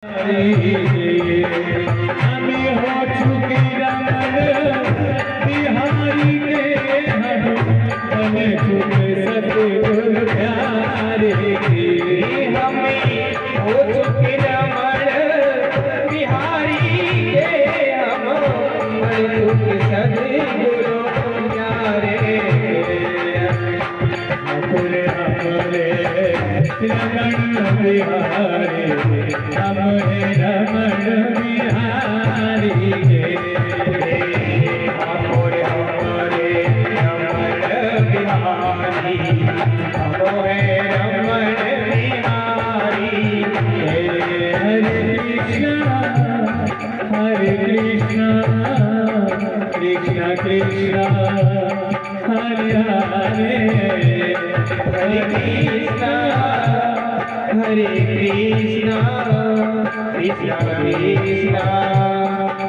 हमें हो चुकी रमन बिहारी के हम बन चुके सतगुरु प्यारे के। हमें हो चुके रमन बिहारी के हम बन चुके सतगुरु प्यारे। हमारे रमन बिहारी हम रमन बिहारी के। हमारे रमन बिहारी हम रमन बिहारी। हरे कृष्णा कृष्ण कृष्ण हरे हरे। हरे कृष्णा कृष्ण कृष्ण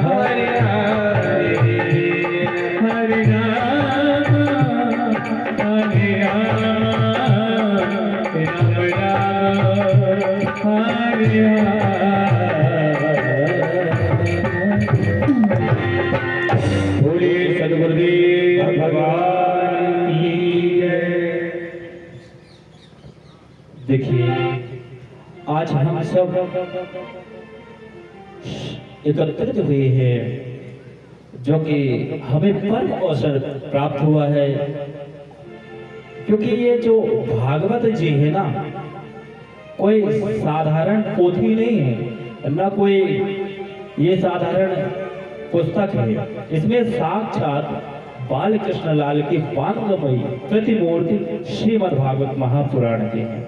हरे हरे। हरे राम राम हरे बोलिए सद्गुरुदेव भगवान की जय। देखिए, आज हम सब एकत्रित हुए हैं, जो कि हमें परम अवसर प्राप्त हुआ है, क्योंकि ये जो भागवत जी है ना, कोई साधारण पोथी नहीं है, ना कोई ये साधारण पुस्तक है। इसमें साक्षात बाल कृष्ण लाल की वांगमयी प्रतिमूर्ति श्रीमद् भागवत महापुराण की है।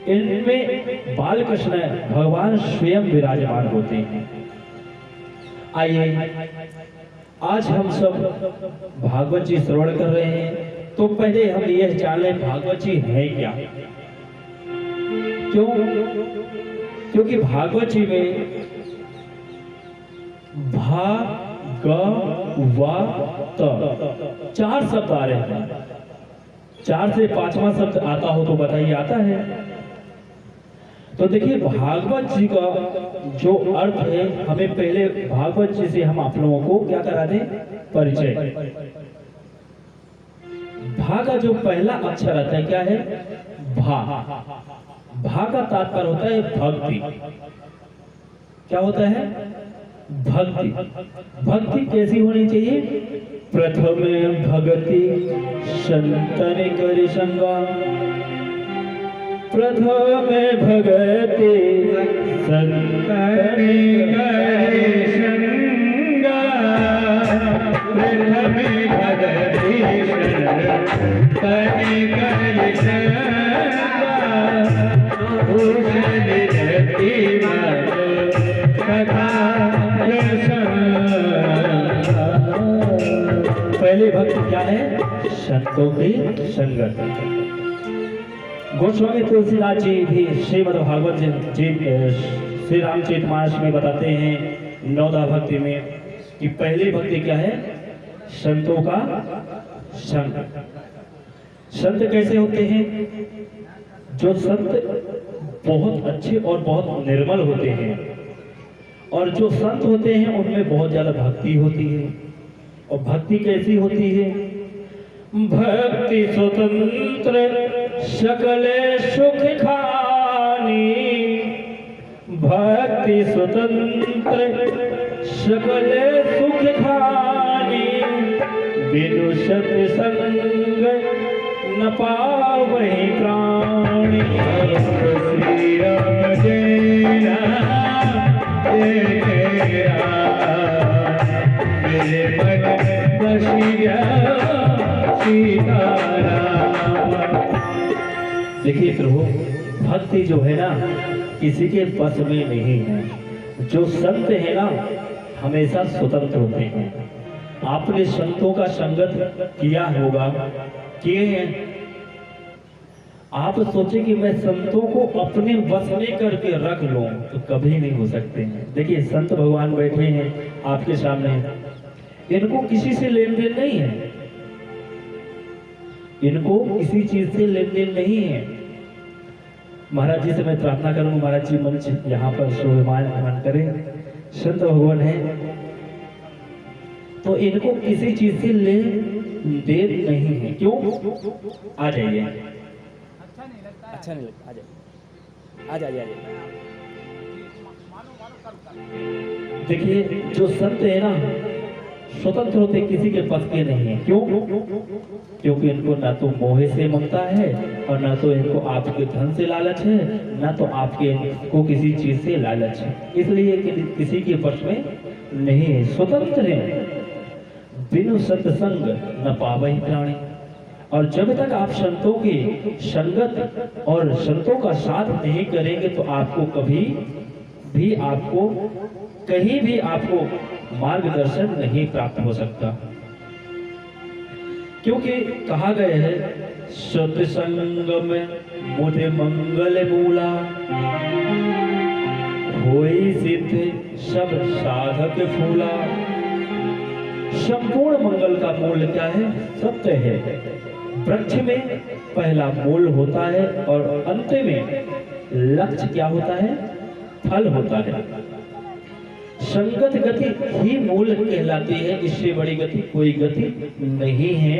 इनमें बाल कृष्ण भगवान स्वयं विराजमान होते हैं। आइए, आज हम सब भागवत जी श्रवण कर रहे हैं, तो पहले हम यह जान लें भागवत जी है क्या। क्यों? क्योंकि भागवत जी में भागवत 4 शब्द आ रहे हैं। 4 से 5वां शब्द आता हो तो बताइए, आता है? तो देखिए, भागवत जी का जो अर्थ है, हमें पहले भागवत जी से हम आप लोगों को क्या करा दें, परिचय। भा का जो पहला अक्षर आता है क्या है? भा। भा का तात्पर्य होता है भक्ति। क्या होता है? भक्ति। भक्ति कैसी होनी चाहिए? प्रथम भगति संतन कर संगा। प्रथम भगति संतन कर संगा। प्रथम भगति संतन कर संगा। भूषण रति मन सखा पहली भक्ति क्या है? संतों की संगत। गोस्वामी तुलसीदास जी भी श्रीमद् भागवत जी श्री रामचरितमानस में बताते हैं 9दा भक्ति में कि पहली भक्ति क्या है? संतों का संग। संत कैसे होते हैं? जो संत बहुत अच्छे और बहुत निर्मल होते हैं, और जो संत होते हैं उनमें बहुत ज्यादा भक्ति होती है। और भक्ति कैसी होती है? भक्ति स्वतंत्र सकल सुख खानी। भक्ति स्वतंत्र सकल सुख खानी। बिनु सत्संग न पावहि प्राणी। श्री राम जय राम जय राम। मेरे मन बसिया सीताराम। देखिए प्रभु, भक्ति जो है ना, किसी के बस में नहीं है। जो संत है ना, हमेशा स्वतंत्र होते हैं। आपने संतों का संगत किया होगा, किए हैं। आप सोचे कि मैं संतों को अपने बस में करके रख लूं, तो कभी नहीं हो सकते हैं। देखिए, संत भगवान बैठे हैं आपके सामने, इनको किसी से लेन देन नहीं है। इनको किसी चीज से लेन देन नहीं है। महाराज जी से मैं प्रार्थना करूँ, महाराज जी मंच यहाँ पर शोभायमान करें। संत भगवान है तो इनको किसी चीज से ले देर नहीं है। क्यों? आ जाइए। अच्छा नहीं लगता, आ जाइए, आ जाइए, आ जाइए। देखिए जो संत है ना, स्वतंत्र होते किसी के पास के नहीं है। क्यों? क्योंकि इनको ना तो मोह से ममता है और ना तो इनको आपके धन से लालच है, ना तो आपके इनको किसी चीज से लालच है। इसलिए किसी के पक्ष में नहीं है, स्वतंत्र है। बिनु सत्संग न पावहि प्राणी। और जब तक आप संतों की संगत और संतों का साथ नहीं करेंगे तो आपको कभी भी आपको कहीं भी आपको मार्गदर्शन नहीं प्राप्त हो सकता। क्योंकि कहा गया है सत्संग में मुझे मंगल मूला, होई सिद्ध सब साधक फूला। संपूर्ण मंगल का मूल क्या है? सत्य है। वृक्ष में पहला मूल होता है और अंत में लक्ष्य क्या होता है? फल होता है। संगत गति ही मूल कहलाती है, इससे बड़ी गति कोई गति नहीं है।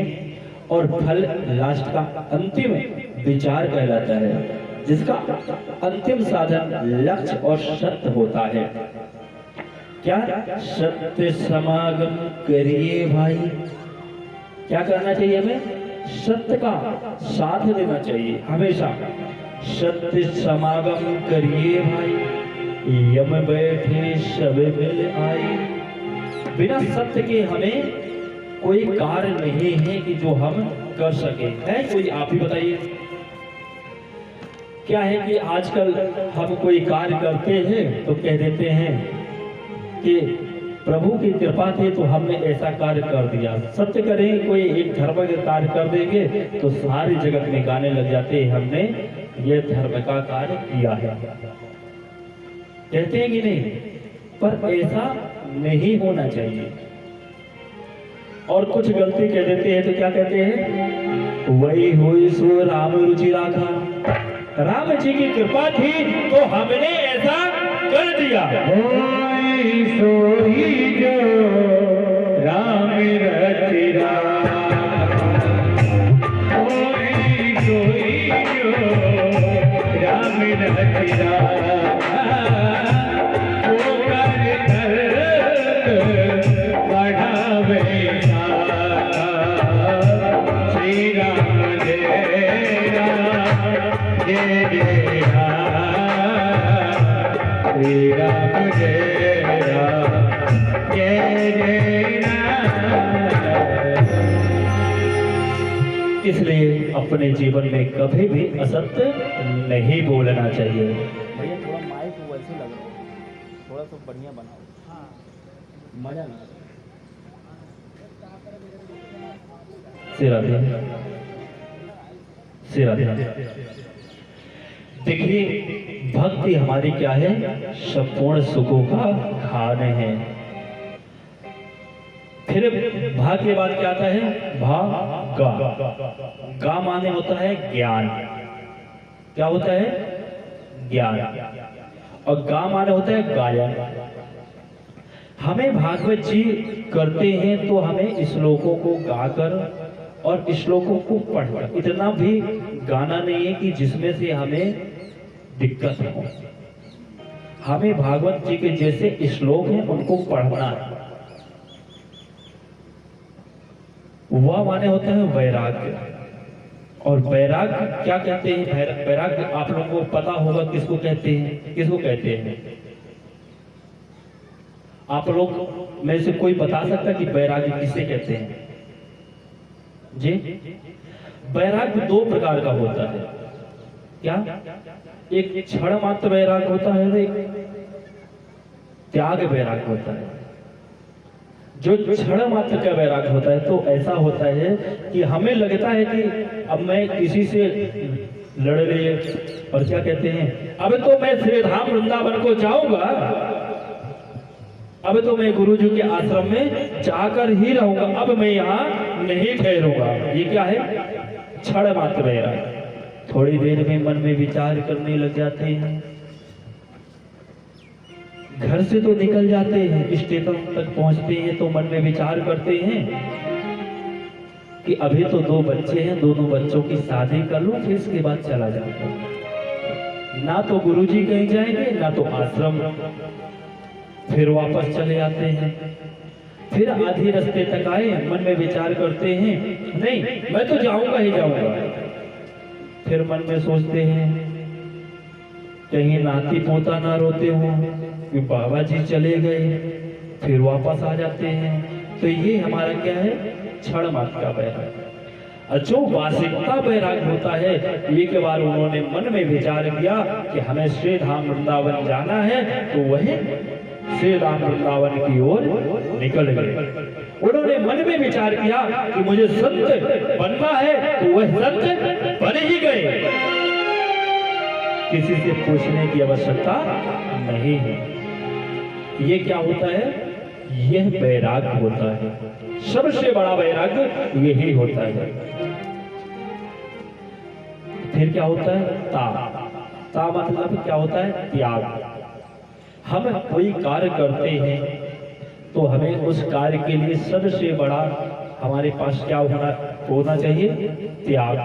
और फल लास्ट का अंतिम विचार कहलाता है, जिसका अंतिम साधन लक्ष्य और सत्य होता है। क्या? सत्य समागम करिए भाई। क्या करना चाहिए हमें? सत्य का साथ देना चाहिए हमेशा। सत्य समागम करिए भाई, यम बैठे सब मिल आई। बिना सत्य के हमें कोई कार्य नहीं है कि जो हम कर सके। है कोई? आप ही बताइए। क्या है कि आजकल हम कोई कार्य करते हैं तो कह देते हैं कि प्रभु की कृपा थी तो हमने ऐसा कार्य कर दिया। सत्य करेंगे, कोई एक धर्म का कार्य कर देंगे तो सारी जगत में गाने लग जाते हैं हमने ये धर्म का कार्य किया है। कहते हैं कि नहीं? पर ऐसा नहीं होना चाहिए। और कुछ गलती कह देते हैं तो क्या कहते हैं? वही हुई सो राम रुचि राखा। राम जी की कृपा थी तो हमने ऐसा कर दिया। होई सोई जो राम रचि राखा। होई सोई जो राम रचि राखा। वो कर बढ़ावे श्री राम जय राम जय जय राम। श्री राम जय राम जय जय राम। इसलिए अपने जीवन में कभी भी असत्य नहीं बोलना चाहिए। भैया थोड़ा माइक वैसे लग रहा है, थोड़ा सा बढ़िया बनाओ। हाँ, मजा ना। देखिए भक्ति हमारी क्या है? संपूर्ण सुखों का खान है। फिर भा के बाद क्या आता है? भा गा। गा माने होता है ज्ञान। क्या होता है? ज्ञान। और गा माने होता है गायन। हमें भागवत जी करते हैं तो हमें श्लोकों को गाकर और श्लोकों को पढ़कर, इतना भी गाना नहीं है कि जिसमें से हमें दिक्कत हो। हमें भागवत जी के जैसे श्लोक हैं उनको पढ़ना है। वह माने होता है वैराग्य। और वैराग्य क्या कहते हैं? वैराग्य आप लोगों को पता होगा किसको कहते हैं? किसको कहते हैं? आप लोग में से कोई बता सकता कि वैराग्य किसे कहते हैं? जी, वैराग्य दो प्रकार का होता है। क्या? एक क्षण मात्र वैराग्य होता है और एक त्याग वैराग्य होता है। जो क्षण मात्र का वैराग्य होता है तो ऐसा होता है कि हमें लगता है कि अब मैं किसी से लड़ रही है और क्या कहते हैं, अब तो मैं श्री धाम वृंदावन को जाऊंगा, अब तो मैं गुरु जी के आश्रम में जाकर ही रहूंगा, अब मैं यहाँ नहीं ठहरूंगा। ये क्या है? क्षण मात्र वैराग्य। थोड़ी देर में मन में विचार करने लग जाते हैं। घर से तो निकल जाते हैं, स्टेशन तक पहुंचते हैं तो मन में विचार करते हैं कि अभी तो 2 बच्चे हैं, दोनों बच्चों की शादी कर लूं, फिर इसके बाद चला जाऊंगा। ना तो गुरुजी कहीं जाएंगे, ना तो आश्रम। फिर वापस चले आते हैं। फिर आधे रास्ते तक आए, मन में विचार करते हैं, नहीं मैं तो जाऊंगा ही जाऊंगा। फिर मन में सोचते हैं कहीं नाती पोता ना रोते हो कि बाबा जी चले गए। फिर वापस आ जाते हैं। तो ये हमारा क्या है? क्षण मात्र का वैराग। और जो वास्तविकता वैराग होता है, एक बार उन्होंने मन में विचार किया कि हमें श्री धाम वृंदावन जाना है, तो वह श्री धाम वृंदावन की ओर निकल गए। उन्होंने मन में विचार किया कि मुझे संत बनना है, तो वह संत बन ही गए। किसी से पूछने की आवश्यकता नहीं है। ये क्या होता है? यह वैराग होता है। सबसे बड़ा वैराग यही होता है। फिर क्या होता है? ता मतलब क्या होता है? त्याग। हम कोई कार्य करते हैं तो हमें उस कार्य के लिए सबसे बड़ा हमारे पास क्या होना चाहिए? त्याग।